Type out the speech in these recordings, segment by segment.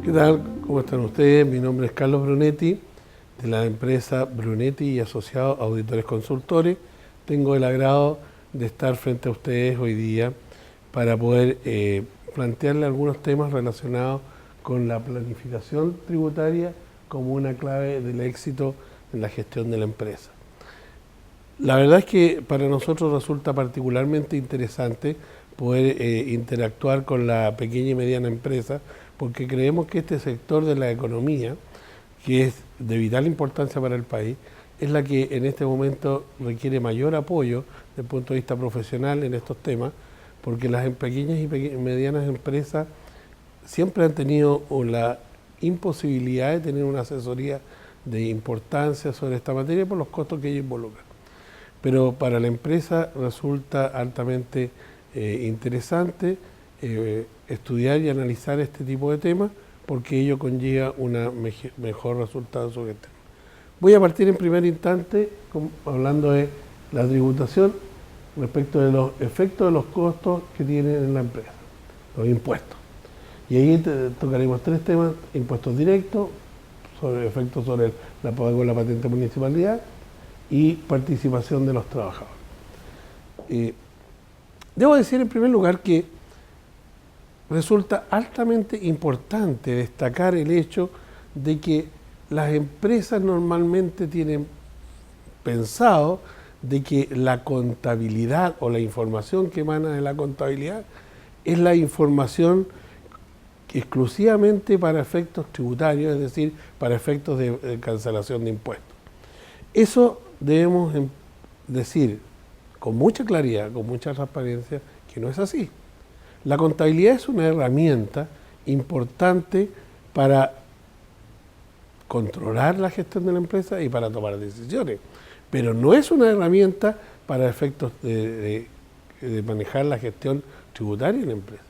¿Qué tal? ¿Cómo están ustedes? Mi nombre es Carlos Brunetti, de la empresa Brunetti y Asociados Auditores Consultores. Tengo el agrado de estar frente a ustedes hoy día para poder plantearle algunos temas relacionados con la planificación tributaria como una clave del éxito en la gestión de la empresa. La verdad es que para nosotros resulta particularmente interesante poder interactuar con la pequeña y mediana empresa, porque creemos que este sector de la economía, que es de vital importancia para el país, es la que en este momento requiere mayor apoyo desde el punto de vista profesional en estos temas, porque las pequeñas y medianas empresas siempre han tenido la imposibilidad de tener una asesoría de importancia sobre esta materia por los costos que ello involucra. Pero para la empresa resulta altamente interesante estudiar y analizar este tipo de temas porque ello conlleva un mejor resultado sobre el tema. Voy a partir en primer instante hablando de la tributación respecto de los efectos de los costos que tienen en la empresa, los impuestos. Y ahí tocaremos tres temas: impuestos directos, sobre efectos sobre la pago de la patente de municipalidad y participación de los trabajadores. Debo decir en primer lugar que resulta altamente importante destacar el hecho de que las empresas normalmente tienen pensado de que la contabilidad o la información que emana de la contabilidad es la información exclusivamente para efectos tributarios, es decir, para efectos de cancelación de impuestos. Eso debemos decir con mucha claridad, con mucha transparencia, que no es así. La contabilidad es una herramienta importante para controlar la gestión de la empresa y para tomar decisiones, pero no es una herramienta para efectos de manejar la gestión tributaria en la empresa.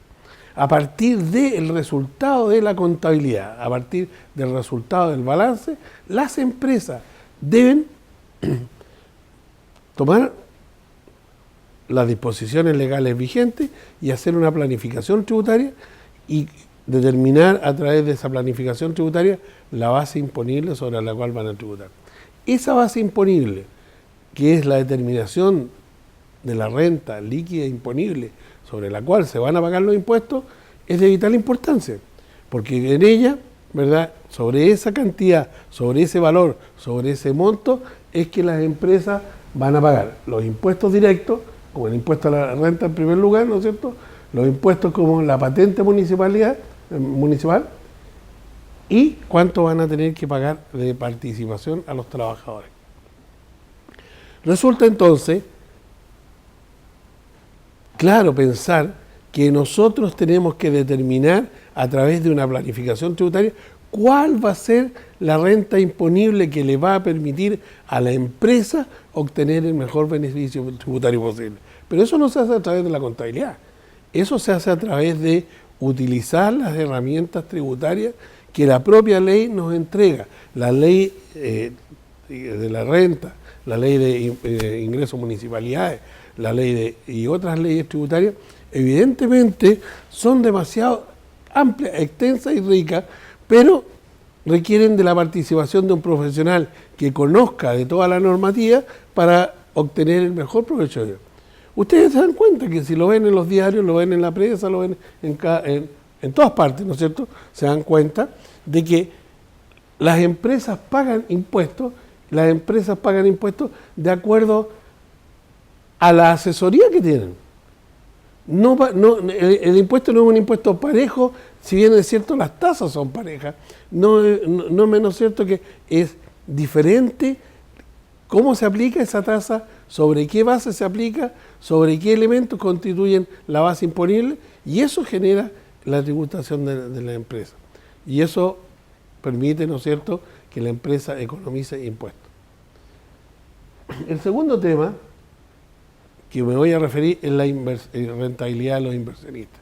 A partir del resultado de la contabilidad, a partir del resultado del balance, las empresas deben tomar las disposiciones legales vigentes y hacer una planificación tributaria y determinar a través de esa planificación tributaria la base imponible sobre la cual van a tributar. Esa base imponible, que es la determinación de la renta líquida imponible sobre la cual se van a pagar los impuestos, es de vital importancia, porque en ella, ¿verdad?, sobre esa cantidad, sobre ese valor, sobre ese monto, es que las empresas van a pagar los impuestos directos, como el impuesto a la renta en primer lugar, ¿no es cierto?, los impuestos como la patente municipal, y cuánto van a tener que pagar de participación a los trabajadores. Resulta entonces claro pensar que nosotros tenemos que determinar a través de una planificación tributaria cuál va a ser la renta imponible que le va a permitir a la empresa obtener el mejor beneficio tributario posible. Pero eso no se hace a través de la contabilidad, eso se hace a través de utilizar las herramientas tributarias que la propia ley nos entrega, la ley de la renta, la ley de ingresos municipalidades, la ley y otras leyes tributarias. Evidentemente son demasiado amplias, extensas y ricas, pero requieren de la participación de un profesional que conozca de toda la normativa para obtener el mejor provecho de ello. Ustedes se dan cuenta que si lo ven en los diarios, lo ven en la prensa, lo ven en todas partes, ¿no es cierto?, se dan cuenta de que las empresas pagan impuestos de acuerdo a la asesoría que tienen. El impuesto no es un impuesto parejo, si bien es cierto las tasas son parejas, no menos cierto que es diferente cómo se aplica esa tasa, sobre qué base se aplica, sobre qué elementos constituyen la base imponible, y eso genera la tributación de la empresa. Y eso permite, ¿no es cierto?, que la empresa economice impuestos. El segundo tema que me voy a referir es la rentabilidad de los inversionistas.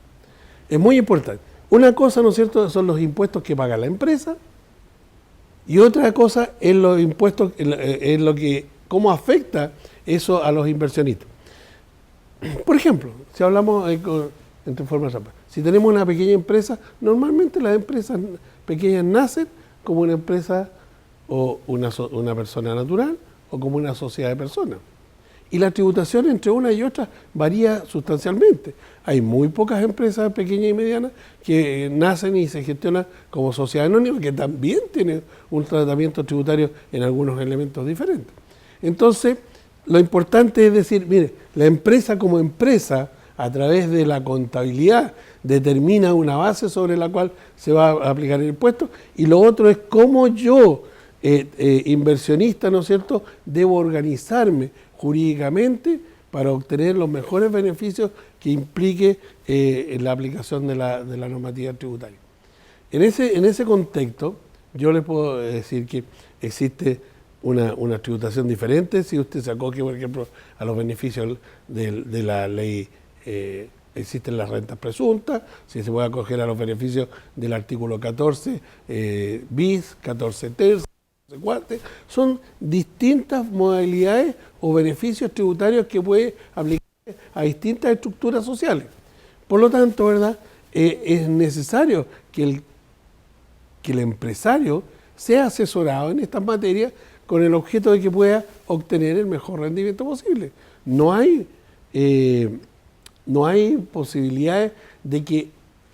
Es muy importante. Una cosa, ¿no es cierto?, son los impuestos que paga la empresa, y otra cosa es los impuestos, cómo afecta eso a los inversionistas. Por ejemplo, si hablamos entre formas rápidas, si tenemos una pequeña empresa, normalmente las empresas pequeñas nacen como una empresa o una persona natural o como una sociedad de personas. Y la tributación entre una y otra varía sustancialmente. Hay muy pocas empresas pequeñas y medianas que nacen y se gestionan como sociedad anónima, que también tienen un tratamiento tributario en algunos elementos diferentes. Entonces, lo importante es decir, mire, la empresa como empresa, a través de la contabilidad, determina una base sobre la cual se va a aplicar el impuesto, y lo otro es cómo yo, inversionista, ¿no es cierto?, debo organizarme jurídicamente para obtener los mejores beneficios que implique la aplicación de la normativa tributaria. En ese contexto, yo le puedo decir que existe una tributación diferente si usted se acoge, por ejemplo, a los beneficios de la ley. Existen las rentas presuntas, si se puede acoger a los beneficios del artículo 14 bis, 14 tercios, 14 cuartos. Son distintas modalidades o beneficios tributarios que puede aplicar a distintas estructuras sociales. Por lo tanto, ¿verdad?, es necesario que el empresario sea asesorado en estas materias con el objeto de que pueda obtener el mejor rendimiento posible. No hay posibilidades de que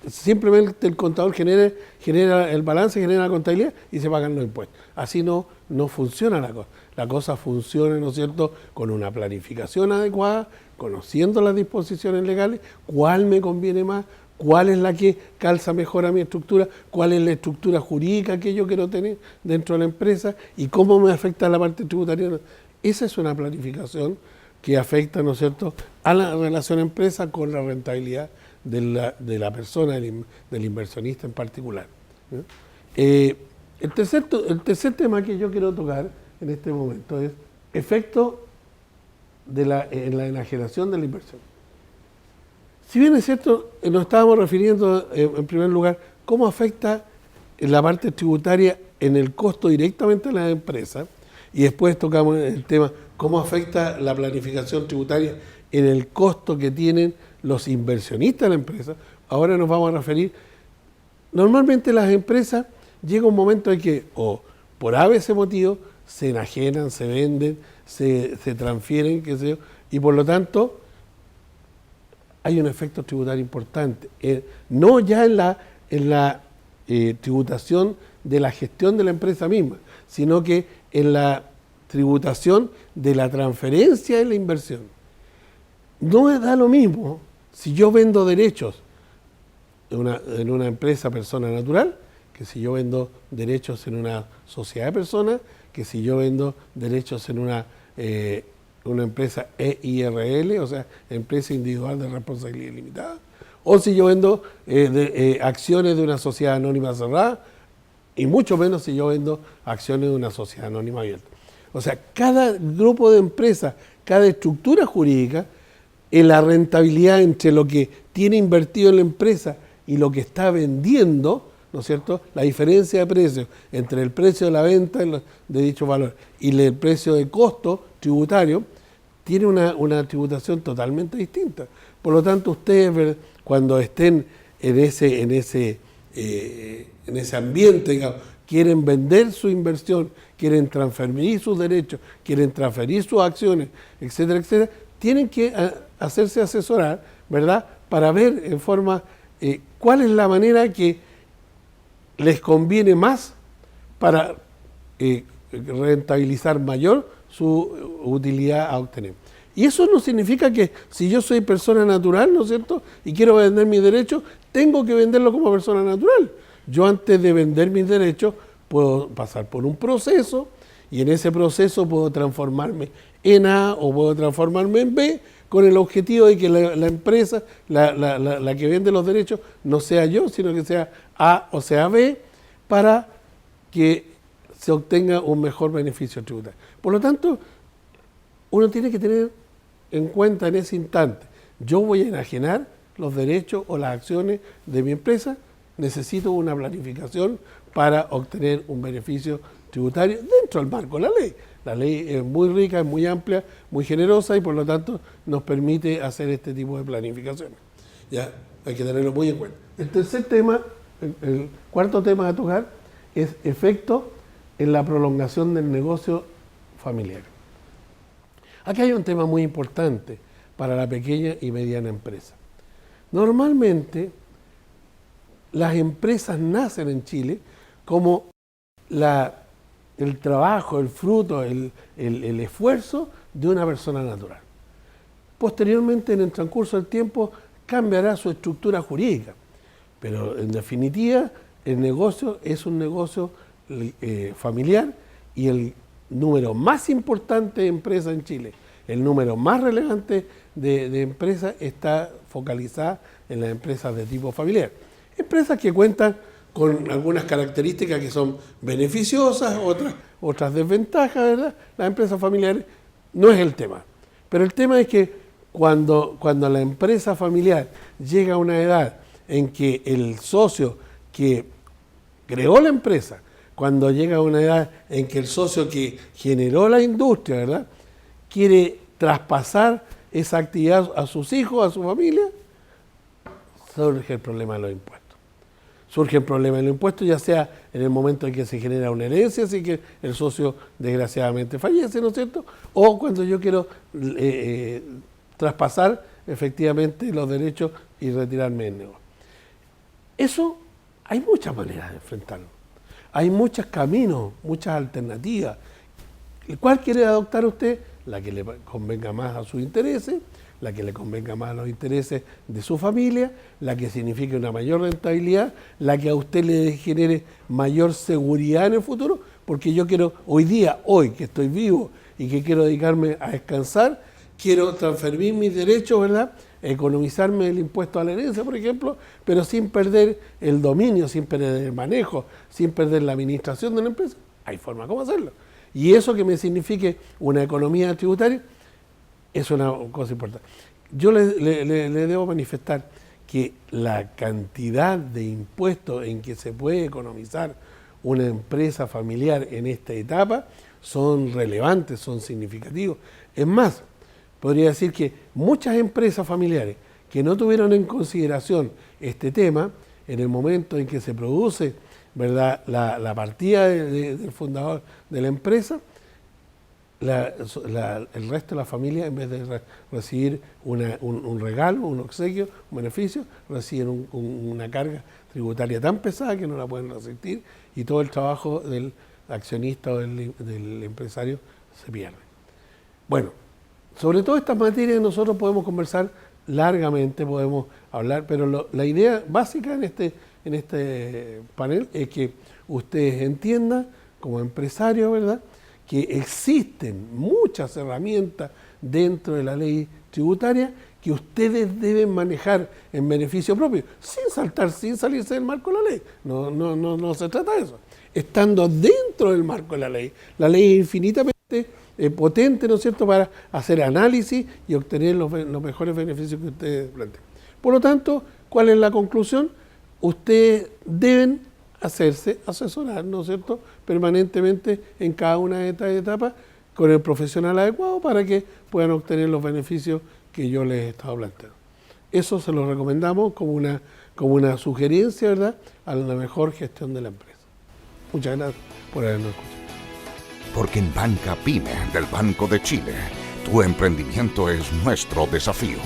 simplemente el contador genera el balance, genera la contabilidad y se pagan los impuestos. Así no funciona la cosa. La cosa funciona, ¿no es cierto?, con una planificación adecuada, conociendo las disposiciones legales, cuál me conviene más, cuál es la que calza mejor a mi estructura, cuál es la estructura jurídica que yo quiero tener dentro de la empresa y cómo me afecta la parte tributaria. Esa es una planificación que afecta, ¿no es cierto?, a la relación empresa con la rentabilidad de la persona, del inversionista en particular. El tercer tema que yo quiero tocar en este momento es efecto en la enajenación de la inversión. Si bien es cierto, nos estábamos refiriendo en primer lugar cómo afecta la parte tributaria en el costo directamente a la empresa, y después tocamos el tema cómo afecta la planificación tributaria en el costo que tienen los inversionistas de la empresa. Ahora nos vamos a referir, normalmente las empresas llega un momento en que, o por ABC motivo, se enajenan, se venden, se transfieren, qué sé yo, y por lo tanto hay un efecto tributario importante. No ya en la tributación de la gestión de la empresa misma, sino que en la tributación de la transferencia de la inversión. No da lo mismo si yo vendo derechos en una empresa persona natural, que si yo vendo derechos en una sociedad de personas, que si yo vendo derechos en una empresa EIRL, o sea, empresa individual de responsabilidad limitada, o si yo vendo acciones de una sociedad anónima cerrada, y mucho menos si yo vendo acciones de una sociedad anónima abierta. O sea, cada grupo de empresas, cada estructura jurídica, en la rentabilidad entre lo que tiene invertido en la empresa y lo que está vendiendo, ¿no es cierto?, la diferencia de precios entre el precio de la venta de dicho valor y el precio de costo tributario, tiene una tributación totalmente distinta. Por lo tanto, ustedes cuando estén en ese ambiente, digamos, quieren vender su inversión, quieren transferir sus derechos, quieren transferir sus acciones, etcétera, etcétera, tienen que hacerse asesorar, ¿verdad?, para ver en forma cuál es la manera que les conviene más para rentabilizar mayor su utilidad a obtener. Y eso no significa que si yo soy persona natural, ¿no es cierto?, y quiero vender mis derechos, tengo que venderlo como persona natural. Yo antes de vender mis derechos puedo pasar por un proceso y en ese proceso puedo transformarme en A o puedo transformarme en B con el objetivo de que la empresa, la que vende los derechos, no sea yo, sino que sea A o sea B, para que se obtenga un mejor beneficio tributario. Por lo tanto, uno tiene que tener en cuenta en ese instante, yo voy a enajenar los derechos o las acciones de mi empresa, necesito una planificación para obtener un beneficio tributario dentro del marco de la ley. La ley es muy rica, es muy amplia, muy generosa y por lo tanto nos permite hacer este tipo de planificaciones. Ya, hay que tenerlo muy en cuenta. El tercer tema el cuarto tema a tocar es efectos en la prolongación del negocio familiar. Aquí hay un tema muy importante para la pequeña y mediana empresa. Normalmente, las empresas nacen en Chile como el trabajo, el fruto, el esfuerzo de una persona natural. Posteriormente, en el transcurso del tiempo, cambiará su estructura jurídica, pero en definitiva, el negocio es un negocio familiar y el número más importante de empresas en Chile, el número más relevante de empresas está focalizada en las empresas de tipo familiar. Empresas que cuentan con algunas características que son beneficiosas, otras desventajas, ¿verdad? Las empresas familiares no es el tema. Pero el tema es que cuando la empresa familiar llega a una edad en que el socio que creó la empresa, cuando llega a una edad en que el socio que generó la industria, ¿verdad?, quiere traspasar esa actividad a sus hijos, a su familia, surge el problema de los impuestos. Surge el problema de los impuestos, ya sea en el momento en que se genera una herencia, así que el socio desgraciadamente fallece, ¿no es cierto? O cuando yo quiero traspasar efectivamente los derechos y retirarme del negocio. Eso hay muchas maneras de enfrentarlo. Hay muchos caminos, muchas alternativas. ¿Cuál quiere adoptar usted? La que le convenga más a sus intereses, la que le convenga más a los intereses de su familia, la que signifique una mayor rentabilidad, la que a usted le genere mayor seguridad en el futuro, porque yo quiero hoy que estoy vivo y que quiero dedicarme a descansar, quiero transferir mis derechos, ¿verdad?, economizarme el impuesto a la herencia, por ejemplo, pero sin perder el dominio, sin perder el manejo, sin perder la administración de la empresa. Hay forma como hacerlo. Y eso que me signifique una economía tributaria es una cosa importante. Yo le debo manifestar que la cantidad de impuestos en que se puede economizar una empresa familiar en esta etapa son relevantes, son significativos. Es más, podría decir que muchas empresas familiares que no tuvieron en consideración este tema, en el momento en que se produce, ¿verdad?, la partida del fundador de la empresa, el resto de la familia, en vez de recibir un regalo, un obsequio, un beneficio, reciben una carga tributaria tan pesada que no la pueden resistir y todo el trabajo del accionista o del empresario se pierde. Bueno, sobre todas estas materias nosotros podemos conversar largamente, podemos hablar, pero la idea básica en este panel es que ustedes entiendan como empresarios, ¿verdad?, que existen muchas herramientas dentro de la ley tributaria que ustedes deben manejar en beneficio propio, sin salirse del marco de la ley. No se trata de eso. Estando dentro del marco de la ley es infinitamente potente, ¿no es cierto?, para hacer análisis y obtener los mejores beneficios que ustedes plantean. Por lo tanto, ¿cuál es la conclusión? Ustedes deben hacerse asesorar, ¿no es cierto?, permanentemente en cada una de estas etapas con el profesional adecuado para que puedan obtener los beneficios que yo les he estado planteando. Eso se lo recomendamos como una sugerencia, ¿verdad?, a la mejor gestión de la empresa. Muchas gracias por habernos escuchado. Porque en Banca Pyme del Banco de Chile, tu emprendimiento es nuestro desafío.